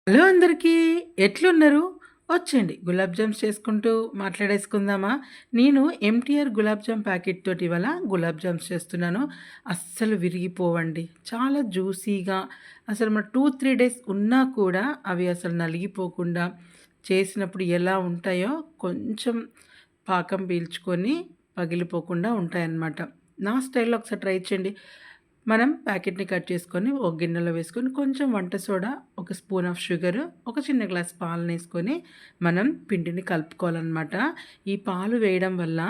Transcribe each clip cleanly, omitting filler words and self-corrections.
Hello అందరికీ ఎట్లున్నారు? వచ్చేయండి గులాబ్ జామ్స్ చేసుకుంటూ మాట్లాడేసుకుందామా? నేను ఎంటీఆర్ గులాబ్ జామ్ ప్యాకెట్ తోటి ఇవాళ గులాబ్ జామ్స్ చేస్తున్నాను. అస్సలు విరిగిపోవండి. చాలా జ్యూసీగా అసలు మన 2, 3 డేస్ ఉన్నా కూడా అవి అసలు నలిగిపోకుండా చేసినప్పుడు ఎలా ఉంటాయో కొంచెం పాకం పీల్చుకొని పగిలిపోకుండా ఉంటాయన్నమాట. నా స్టైల్‌లో ఒకసారి ట్రై చేయండి. మనం ప్యాకెట్‌ని కట్ చేసుకొని ఒక గిన్నెలో వేసుకొని కొంచెం వంట సోడా, ఒక స్పూన్ ఆఫ్ షుగరు, ఒక చిన్న గ్లాస్ పాలనేసుకొని మనం పిండిని కలుపుకోవాలనమాట. ఈ పాలు వేయడం వల్ల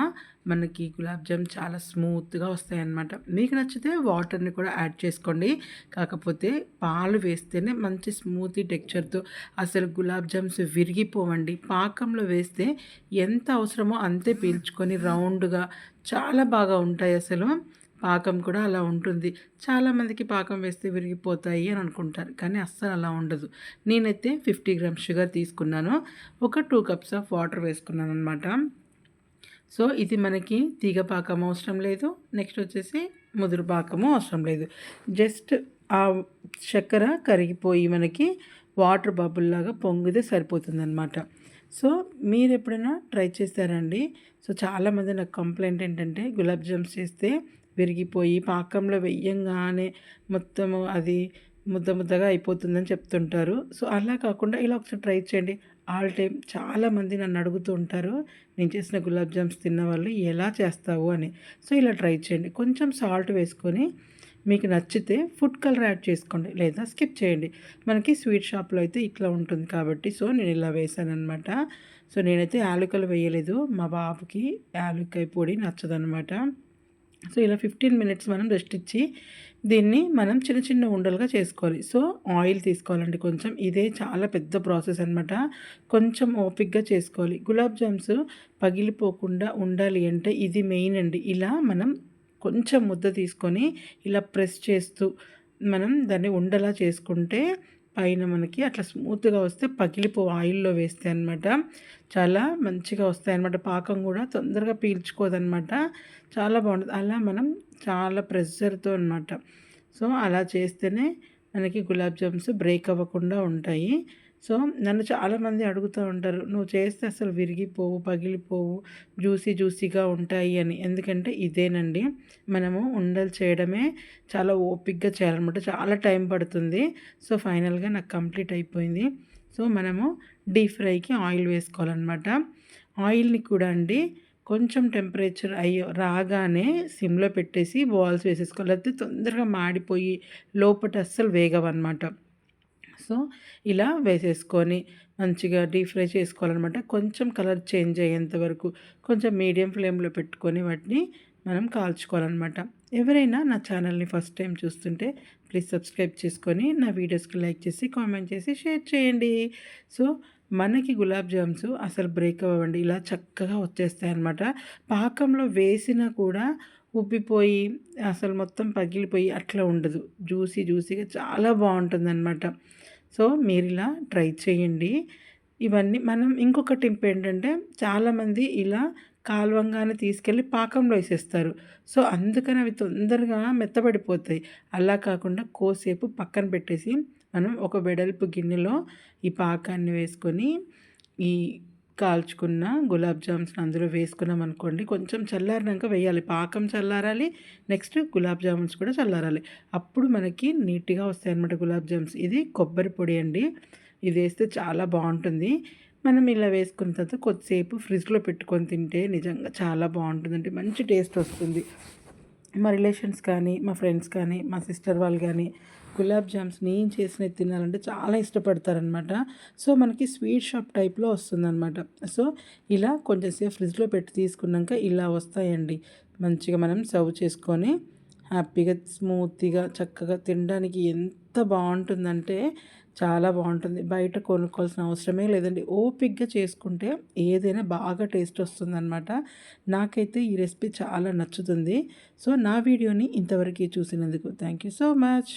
మనకి గులాబ్ జామ్ చాలా స్మూత్‌గా వస్తాయన్నమాట. మీకు నచ్చితే వాటర్‌ని కూడా యాడ్ చేసుకోండి. కాకపోతే పాలు వేస్తేనే మంచి స్మూతీ టెక్స్చర్‌తో అసలు గులాబ్ జామ్స్ విరిగిపోవండి. పాకంలో వేస్తే ఎంత అవసరమో అంతే పీల్చుకొని రౌండ్‌గా చాలా బాగా ఉంటాయసలు. పాకం కూడా అలా ఉంటుంది. చాలామందికి పాకం వేస్తే విరిగిపోతాయి అని అనుకుంటారు. కానీ అస్సలు అలా ఉండదు. నేనైతే 50 గ్రామ్స్ షుగర్ తీసుకున్నాను. ఒక 2 కప్స్ ఆఫ్ వాటర్ వేసుకున్నాననమాట. సో, ఇది మనకి తీగ పాకం అవసరం లేదు. నెక్స్ట్ వచ్చేసి ముదురు పాకము అవసరం లేదు. జస్ట్ ఆ చక్కెర కరిగిపోయి మనకి వాటర్ బబుల్లాగా పొంగితే సరిపోతుందనమాట. సో, మీరెప్పుడైనా ట్రై చేశారా అండి? సో, చాలామంది నాకు కంప్లెయింట్ ఏంటంటే గులాబ్ జామ్స్ చేస్తే విరిగిపోయి పాకంలో వెయ్యంగానే మొత్తము అది ముద్ద ముద్దగా అయిపోతుందని చెప్తుంటారు. సో, అలా కాకుండా ఇలా ఒకసారి ట్రై చేయండి. ఆల్ టైమ్ చాలామంది నన్ను అడుగుతూ ఉంటారు, నేను చేసిన గులాబ్ జామ్స్ తిన్నవాళ్ళు ఎలా చేస్తావు అని. సో, ఇలా ట్రై చేయండి. కొంచెం సాల్ట్ వేసుకొని మీకు నచ్చితే ఫుడ్ కలర్ యాడ్ చేసుకోండి, లేదా స్కిప్ చేయండి. మనకి స్వీట్ షాప్‌లో అయితే ఇట్లా ఉంటుంది కాబట్టి సో, నేను ఇలా వేశాననమాట. సో, నేనైతే యాలకులు వేయలేదు. మా బాబుకి యాలుక్కాయ పొడి నచ్చదనమాట. సో, ఇలా 15 మినిట్స్ మనం రెస్ట్ ఇచ్చి దీన్ని మనం చిన్న చిన్న ఉండలుగా చేసుకోవాలి. సో, ఆయిల్ తీసుకోవాలండి కొంచెం. ఇదే చాలా పెద్ద ప్రాసెస్ అనమాట. కొంచెం ఓపికగా చేసుకోవాలి. గులాబ్ జామ్స్ పగిలిపోకుండా ఉండాలి అంటే ఇది మెయిన్ అండి. ఇలా మనం కొంచెం ముద్ద తీసుకొని ఇలా ప్రెస్ చేస్తూ మనం దాన్ని ఉండలా చేసుకుంటే పైన మనకి అట్లా స్మూత్‌గా వస్తే ఆయిల్‌లో వేస్తే అనమాట. చాలా మంచిగా వస్తాయన్నమాట. పాకం కూడా తొందరగా పీల్చుకోదనమాట. చాలా బాగుంటది. అలా మనం చాలా ప్రెషర్‌తో అనమాట. సో, అలా చేస్తేనే మనకి గులాబ్ జామ్స్ బ్రేక్ అవ్వకుండా ఉంటాయి. సో, నన్ను చాలామంది అడుగుతూ ఉంటారు, "నువ్వు చేస్తే అసలు విరిగిపోవు, పగిలిపోవు, జ్యూసీగా ఉంటాయి" అని. ఎందుకంటే ఇదేనండి. మనము ఉండలు చేయడమే చాలా ఓపికగా చేయాలన్నమాట. చాలా టైం పడుతుంది. సో, ఫైనల్‌గా నాకు కంప్లీట్ అయిపోయింది. సో, మనము డీప్ ఫ్రైకి ఆయిల్ వేసుకోవాలన్నమాట. ఆయిల్‌ని కూడా అండి కొంచెం టెంపరేచర్ రాగానే సిమ్‌లో పెట్టేసి బాల్స్ వేసేసుకోవాలి. లేకపోతే తొందరగా మాడిపోయి లోపట అస్సలు వేగవన్నమాట. సో, ఇలా వేసేసుకొని మంచిగా డీప్ ఫ్రై చేసుకోవాలనమాట. కొంచెం కలర్ చేంజ్ అయ్యేంత వరకు కొంచెం మీడియం ఫ్లేమ్‌లో పెట్టుకొని వాటిని మనం కాల్చుకోవాలనమాట. ఎవరైనా నా ఛానల్‌ని ఫస్ట్ టైం చూస్తుంటే ప్లీజ్ సబ్స్క్రైబ్ చేసుకొని నా వీడియోస్‌కి లైక్ చేసి, కామెంట్ చేసి, షేర్ చేయండి. సో, మనకి గులాబ్ జామ్స్ అసలు బ్రేక్ అవ్వవండి. ఇలా చక్కగా వచ్చేస్తాయన్నమాట. పాకంలో వేసినా కూడా ఉబ్బిపోయి అసలు మొత్తం పగిలిపోయి అట్లా ఉండదు. జ్యూసీగా చాలా బావుంటుందనమాట. సో, మీరిలా ట్రై చేయండి. ఇవన్నీ మనం ఇంకొక టిప్ ఏంటంటే చాలామంది ఇలా కాలవంగానే తీసుకెళ్ళి పాకంలో ఏసేస్తారు. సో, అందుకని అవి తొందరగా మెత్తబడిపోతాయి. అలా కాకుండా కోసేపు పక్కన పెట్టేసి మనం ఒక వెడల్పు గిన్నెలో ఈ పాకాన్ని వేసుకొని ఈ కాల్చుకున్న గులాబ్ జామ్స్‌ని అందులో వేసుకున్నామనుకోండి, కొంచెం చల్లారినాక వేయాలి. పాకం చల్లారాలి. నెక్స్ట్ గులాబ్ జామున్స్ కూడా చల్లారాలి. అప్పుడు మనకి నీట్‌గా వస్తాయన్నమాట గులాబ్ జామ్స్. ఇది కొబ్బరి పొడి అండి. ఇదేస్తే చాలా బావుంటుంది. మనం ఇలా వేసుకున్న తర్వాత కొద్దిసేపు ఫ్రిడ్జ్‌లో పెట్టుకొని తింటే నిజంగా చాలా బావుంటుందండి. మంచి టేస్ట్ వస్తుంది. మా రిలేషన్స్ కానీ, మా ఫ్రెండ్స్ కానీ, మా సిస్టర్ వాళ్ళు కానీ గులాబ్ జామ్స్ నేను చేసినవి తినాలంటే చాలా ఇష్టపడతారనమాట. సో, మనకి స్వీట్ షాప్ టైప్‌లో వస్తుందనమాట. సో, ఇలా కొంచెం సేపు ఫ్రిడ్జ్‌లో పెట్టి తీసుకున్నాక ఇలా వస్తాయండి. మంచిగా మనం సర్వ్ చేసుకొని హ్యాపీగా, స్మూతీగా, చక్కగా తినడానికి ఎంత బావుంటుందంటే చాలా బావుంటుంది. బయట కొనుక్కోవాల్సిన అవసరమే లేదండి. ఓపికగా చేసుకుంటే ఏదైనా బాగా టేస్ట్ వస్తుందనమాట. నాకైతే ఈ రెసిపీ చాలా నచ్చుతుంది. సో, నా వీడియోని ఇంతవరకు చూసినందుకు థ్యాంక్ యూ సో మచ్.